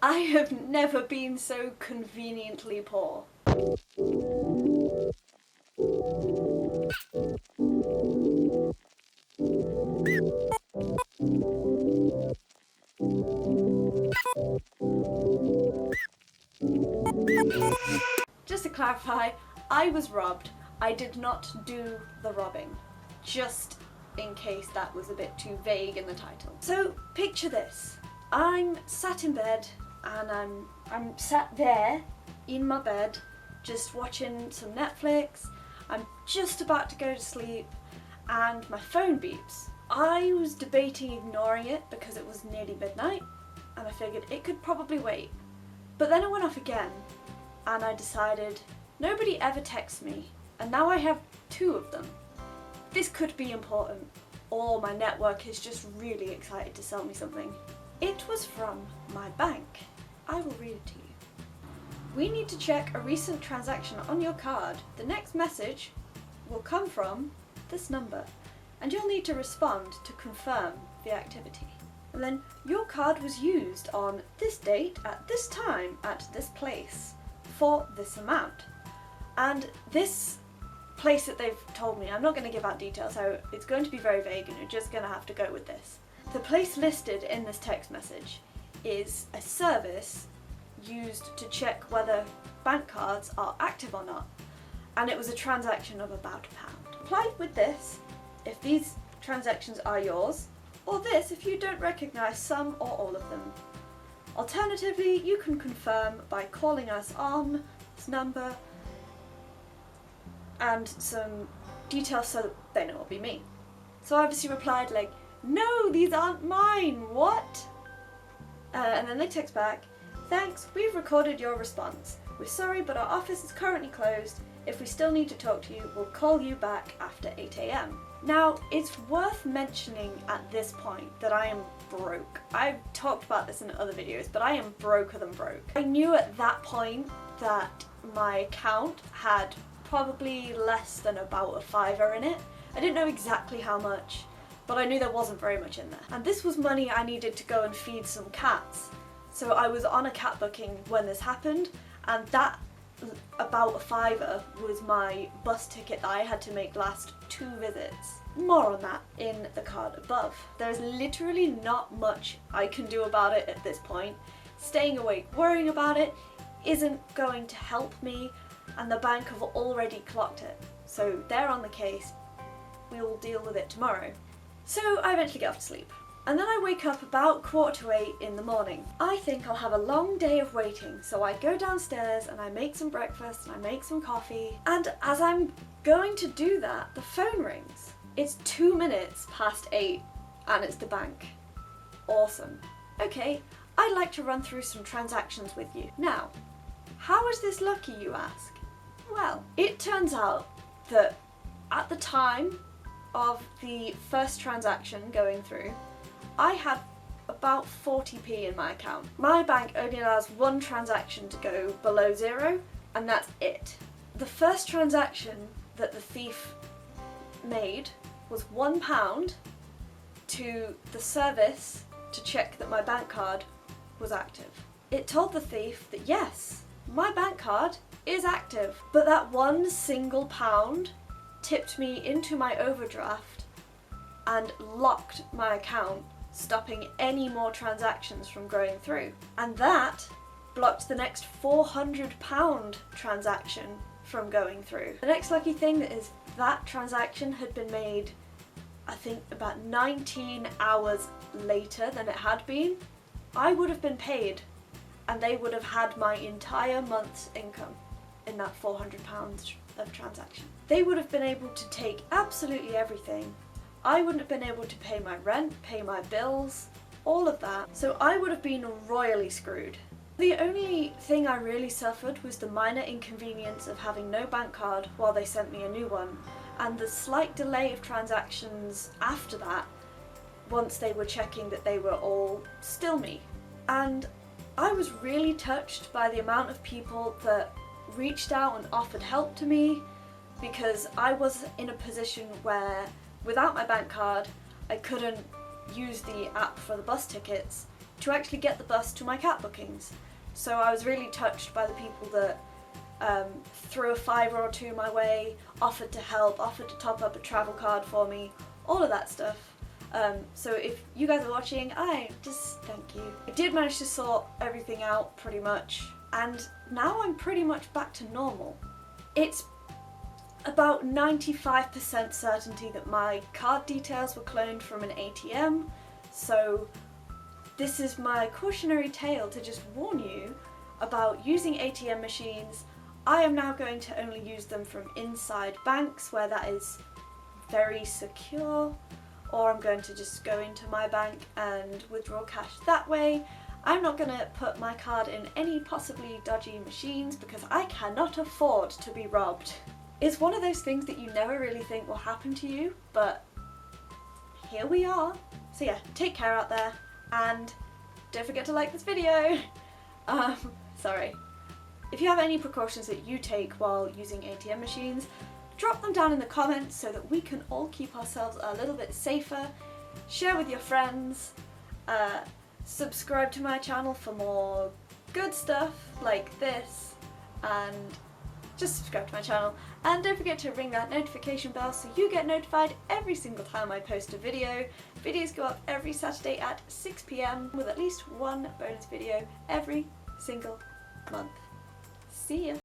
I have never been so conveniently poor. Just to clarify, I was robbed. I did not do the robbing. Just in case that was a bit too vague in the title. So picture this. I'm sat in bed and I'm sat there in my bed just watching some Netflix. I'm just about to go to sleep and my phone beeps. I was debating ignoring it because it was nearly midnight and I figured it could probably wait. But then it went off again and I decided nobody ever texts me and now I have 2 of them. This could be important, or my network is just really excited to sell me something. It was from my bank. I will read it to you. We need to check a recent transaction on your card. The next message will come from this number, and you'll need to respond to confirm the activity. And then your card was used on this date, at this time, at this place, for this amount. And this place that they've told me, I'm not going to give out details, so it's going to be very vague and you're just going to have to go with this. The place listed in this text message is a service used to check whether bank cards are active or not, and it was a transaction of about £1. Reply with this if these transactions are yours, or this if you don't recognise some or all of them. Alternatively, you can confirm by calling us on this number and some details so that they know it'll be me. So I obviously replied like, no, these aren't mine, what? And then they text back, thanks, we've recorded your response. We're sorry, but our office is currently closed. If we still need to talk to you, we'll call you back after 8 AM. Now, it's worth mentioning at this point that I am broke. I've talked about this in other videos, but I am broker than broke. I knew at that point that my account had probably less than about a £5 in it. I didn't know exactly how much, but I knew there wasn't very much in there. And this was money I needed to go and feed some cats. So I was on a cat booking when this happened, and that about a £5 was my bus ticket that I had to make last 2 visits. More on that in the card above. There's literally not much I can do about it at this point. Staying awake worrying about it isn't going to help me, and the bank have already clocked it. So they're on the case. We'll deal with it tomorrow. So I eventually get off to sleep. And then I wake up about 7:45 in the morning. I think I'll have a long day of waiting, so I go downstairs and I make some breakfast and I make some coffee. And as I'm going to do that, the phone rings. It's 2 minutes past 8 and it's the bank. Awesome. Okay, I'd like to run through some transactions with you. Now, how is this lucky, you ask? Well, it turns out that at the time of the first transaction going through, I had about 40p in my account. My bank only allows one transaction to go below 0, and that's it. The first transaction that the thief made was £1 to the service to check that my bank card was active. It told the thief that yes, my bank card is active, but that one single pound tipped me into my overdraft and locked my account, stopping any more transactions from going through. And that blocked the next £400 transaction from going through. The next lucky thing is that transaction had been made, I think, about 19 hours later than it had been. I would have been paid and they would have had my entire month's income in that £400 of transaction. They would have been able to take absolutely everything. I wouldn't have been able to pay my rent, pay my bills, all of that. So I would have been royally screwed. The only thing I really suffered was the minor inconvenience of having no bank card while they sent me a new one, and the slight delay of transactions after that once they were checking that they were all still me. And I was really touched by the amount of people that reached out and offered help to me, because I was in a position where without my bank card I couldn't use the app for the bus tickets to actually get the bus to my cat bookings. So I was really touched by the people that threw a £5 or £2 my way, offered to help, offered to top up a travel card for me, all of that stuff. So if you guys are watching, I just thank you. I did manage to sort everything out pretty much, and now I'm pretty much back to normal. It's about 95% certainty that my card details were cloned from an ATM, so this is my cautionary tale to just warn you about using ATM machines. I am now going to only use them from inside banks where that is very secure, or I'm going to just go into my bank and withdraw cash that way. I'm not going to put my card in any possibly dodgy machines because I cannot afford to be robbed. It's one of those things that you never really think will happen to you, but here we are. So yeah, take care out there, and don't forget to like this video. Sorry. If you have any precautions that you take while using ATM machines, drop them down in the comments so that we can all keep ourselves a little bit safer. Share with your friends. Subscribe to my channel for more good stuff like this, and just subscribe to my channel. And don't forget to ring that notification bell so you get notified every single time I post a video. Videos go up every Saturday at 6 PM with at least one bonus video every single month. See ya!